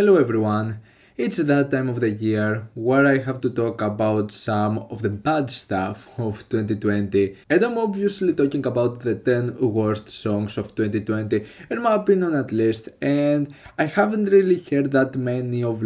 Hello everyone, it's that time of the year where I have to talk about some of the bad stuff of 2020, and I'm obviously talking about the 10 worst songs of 2020, in my opinion at least, and I haven't really heard that many of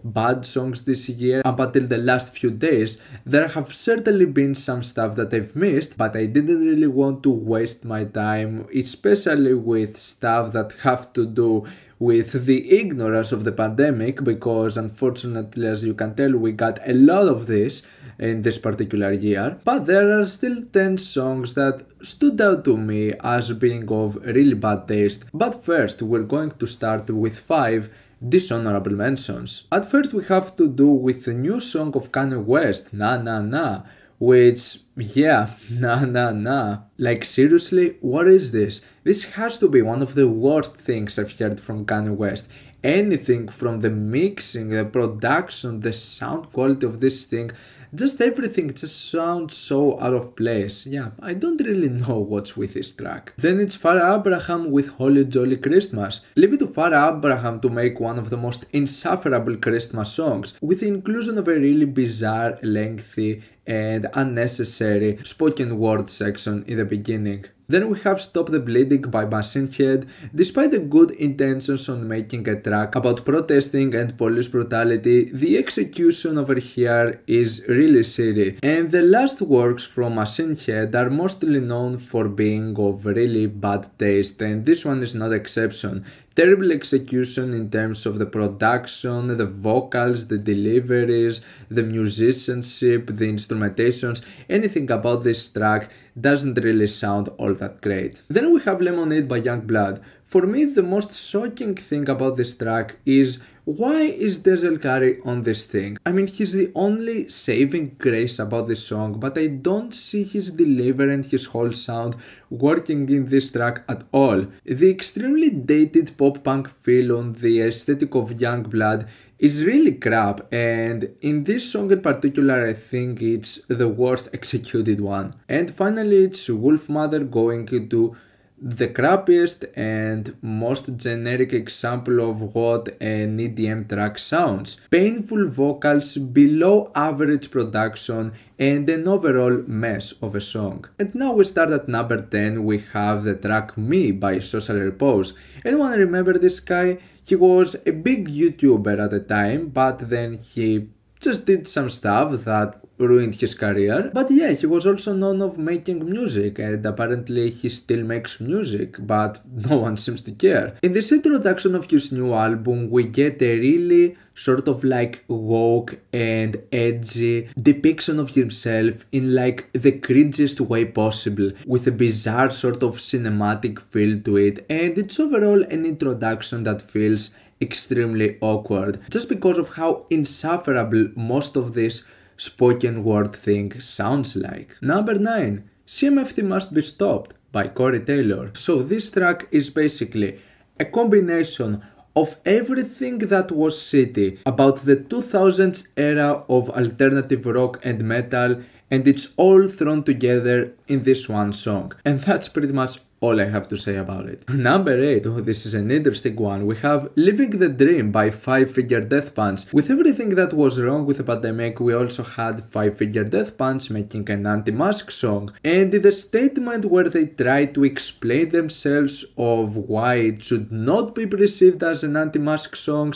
bad songs this year up until the last few days. There have certainly been some stuff that I've missed, but I didn't really want to waste my time, especially with stuff that have to do with the ignorance of the pandemic, because unfortunately, as you can tell, we got a lot of this in this particular year. But there are still 10 songs that stood out to me as being of really bad taste. But first, we're going to start with 5 dishonorable mentions. At first, we have to do with the new song of Kanye West, Na Na Na, which, yeah, nah, nah, nah. Like, seriously, what is this? This has to be one of the worst things I've heard from Kanye West. Anything from the mixing, the production, the sound quality of this thing, just everything just sounds so out of place. Yeah, I don't really know what's with this track. Then it's Farrah Abraham with Holly Jolly Christmas. Leave it to Farrah Abraham to make one of the most insufferable Christmas songs, with the inclusion of a really bizarre, lengthy, and unnecessary spoken word section in the beginning. Then we have Stop the Bleeding by Machine Head. Despite the good intentions on making a track about protesting and police brutality, the execution over here is really silly. And the last works from Machine Head are mostly known for being of really bad taste, and this one is no exception. Terrible execution in terms of the production, the vocals, the deliveries, the musicianship, the instrumentations, anything about this track doesn't really sound all that great. Then we have Lemonade by Yungblud. For me, the most shocking thing about this track is, why is Denzel Curry on this thing? I mean, he's the only saving grace about this song, but I don't see his delivery and his whole sound working in this track at all. The extremely dated pop-punk feel on the aesthetic of Yungblud is really crap, and in this song in particular I think it's the worst executed one. And finally it's Wolfmother going to the crappiest and most generic example of what an EDM track sounds. Painful vocals, below average production, and an overall mess of a song. And now we start at number 10, we have the track Me by Social Repose. Anyone remember this guy? He was a big YouTuber at the time, but then he just did some stuff that ruined his career. But yeah, he was also known of making music, and apparently he still makes music, but no one seems to care. In this introduction of his new album, we get a really sort of woke and edgy depiction of himself in the cringiest way possible, with a bizarre sort of cinematic feel to it, and it's overall an introduction that feels extremely awkward, just because of how insufferable most of this spoken word thing sounds like. Number 9, CMFT Must Be Stopped by Corey Taylor. So this track is basically a combination of everything that was shitty about the 2000s era of alternative rock and metal, and it's all thrown together in this one song. And that's pretty much all I have to say about it. Number 8, this is an interesting one. We have Living the Dream by 5 Figure Death Punch. With everything that was wrong with the pandemic, we also had 5 Figure Death Punch making an anti-mask song. And in the statement where they try to explain themselves of why it should not be perceived as an anti-mask song,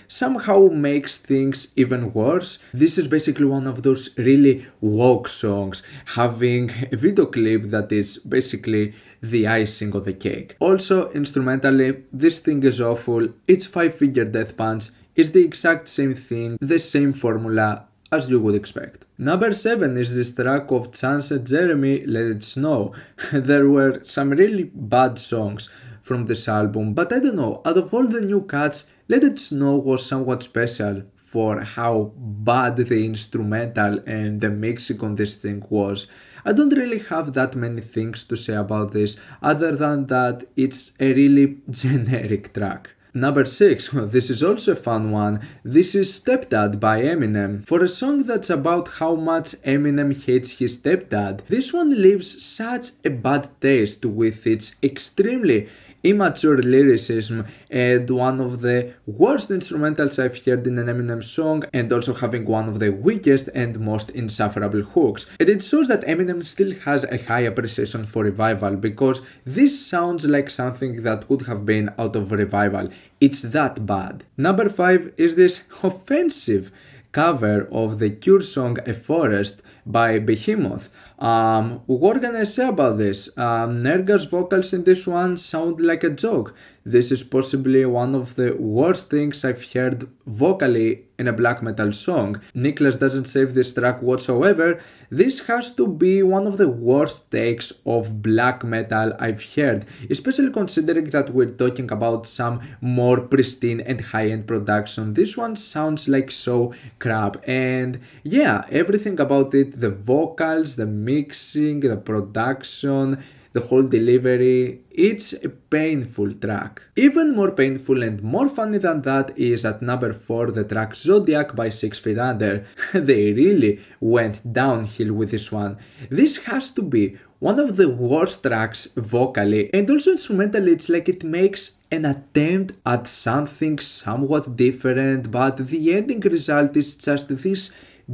somehow makes things even worse. This is basically one of those really woke songs, having a video clip that is basically the icing on the cake. Also, instrumentally, this thing is awful. It's 5 Figure Death Punch. It's the exact same thing, the same formula as you would expect. Number 7 is this track of Chance and JEREMIH, Let It Snow. There were some really bad songs from this album, but I don't know, out of all the new cuts, Let It Snow was somewhat special for how bad the instrumental and the mixing on this thing was. I don't really have that many things to say about this other than that it's a really generic track. Number 6, this is also a fun one. This is STEPDAD by Eminem. For a song that's about how much Eminem hates his stepdad, this one leaves such a bad taste with its extremely immature lyricism, and one of the worst instrumentals I've heard in an Eminem song, and also having one of the weakest and most insufferable hooks. And it shows that Eminem still has a high appreciation for revival, because this sounds like something that would have been out of revival. It's that bad. Number 5 is this offensive cover of the Cure song A Forest by Behemoth. What can I say about this? Nerga's vocals in this one sound like a joke. This is possibly one of the worst things I've heard vocally in a black metal song. Niklas doesn't save this track whatsoever. This has to be one of the worst takes of black metal I've heard, especially considering that we're talking about some more pristine and high-end production. This one sounds like so crap, and yeah, everything about it, the vocals, the mixing, the production, the whole delivery, it's a painful track. Even more painful and more funny than that is at number 4 the track ZODIAC by 6 Feet Under. They really went downhill with this one. This has to be one of the worst tracks vocally, and also instrumentally. It's like it makes an attempt at something somewhat different, but the ending result is just this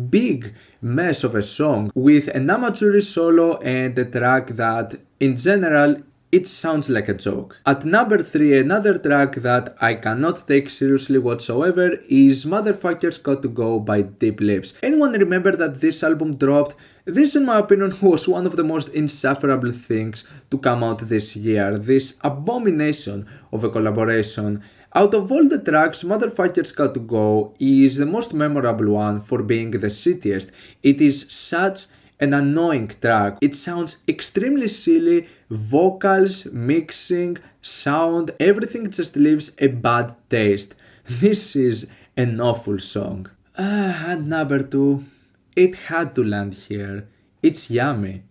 big mess of a song with an amateurish solo and a track that in general it sounds like a joke. At number 3, another track that I cannot take seriously whatsoever is Motherfuckers Got to Go by Deep Lips. Anyone remember that this album dropped? This, in my opinion, was one of the most insufferable things to come out this year. This abomination of a collaboration. Out of all the tracks, Motherfuckers Got to Go is the most memorable one for being the shittiest. It is such an annoying track. It sounds extremely silly, vocals, mixing, sound, everything just leaves a bad taste. This is an awful song. And number 2, it had to land here. It's Yummy.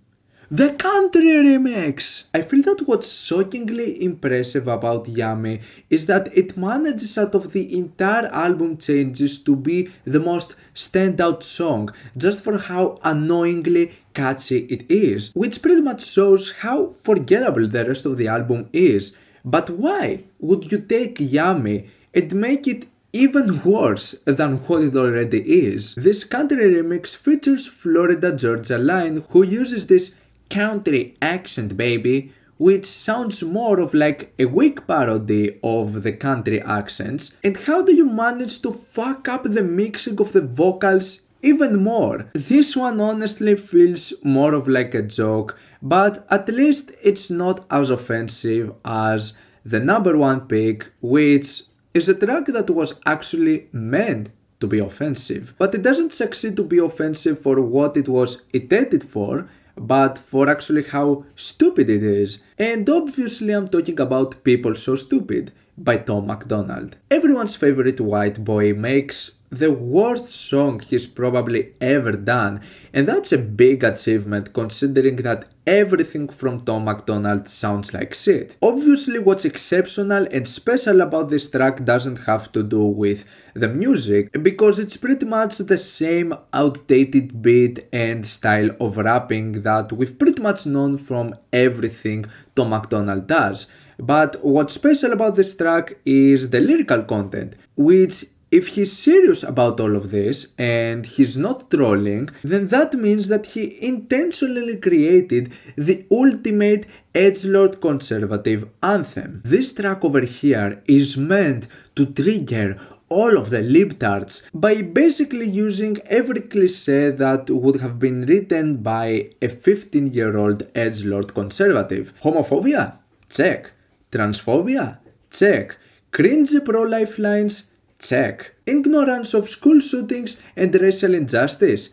The country remix! I feel that what's shockingly impressive about Yummy is that it manages out of the entire album changes to be the most standout song, just for how annoyingly catchy it is, which pretty much shows how forgettable the rest of the album is. But why would you take Yummy and make it even worse than what it already is? This country remix features Florida Georgia Line, who uses this country accent, baby, which sounds more of like a weak parody of the country accents. And how do you manage to fuck up the mixing of the vocals even more? This one honestly feels more of like a joke, but at least it's not as offensive as the number 1 pick, which is a track that was actually meant to be offensive. But it doesn't succeed to be offensive for what it was intended for, but for actually how stupid it is. And obviously I'm talking about People So Stupid by Tom MacDonald. Everyone's favorite white boy makes the worst song he's probably ever done, and that's a big achievement considering that everything from Tom MacDonald sounds like shit. Obviously what's exceptional and special about this track doesn't have to do with the music, because it's pretty much the same outdated beat and style of rapping that we've pretty much known from everything Tom MacDonald does. But what's special about this track is the lyrical content, which, if he's serious about all of this and he's not trolling, then that means that he intentionally created the ultimate edgelord conservative anthem. This track over here is meant to trigger all of the libtards by basically using every cliché that would have been written by a 15-year-old edgelord conservative. Homophobia? Check. Transphobia? Check. Cringy pro-life lines? Check. Ignorance of school shootings and racial injustice?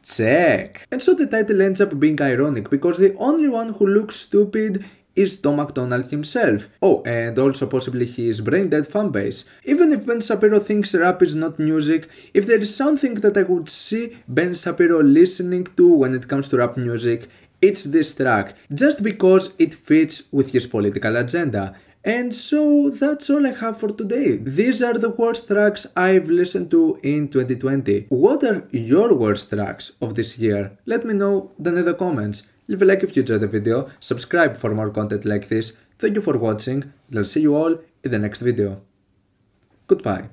Check. And so the title ends up being ironic because the only one who looks stupid is Tom MacDonald himself. Oh, and also possibly his brain-dead fanbase. Even if Ben Shapiro thinks rap is not music, if there is something that I would see Ben Shapiro listening to when it comes to rap music, it's this track, just because it fits with his political agenda. And so that's all I have for today. These are the worst tracks I've listened to in 2020. What are your worst tracks of this year? Let me know down in the comments. Leave a like if you enjoyed the video, subscribe for more content like this. Thank you for watching and I'll see you all in the next video. Goodbye.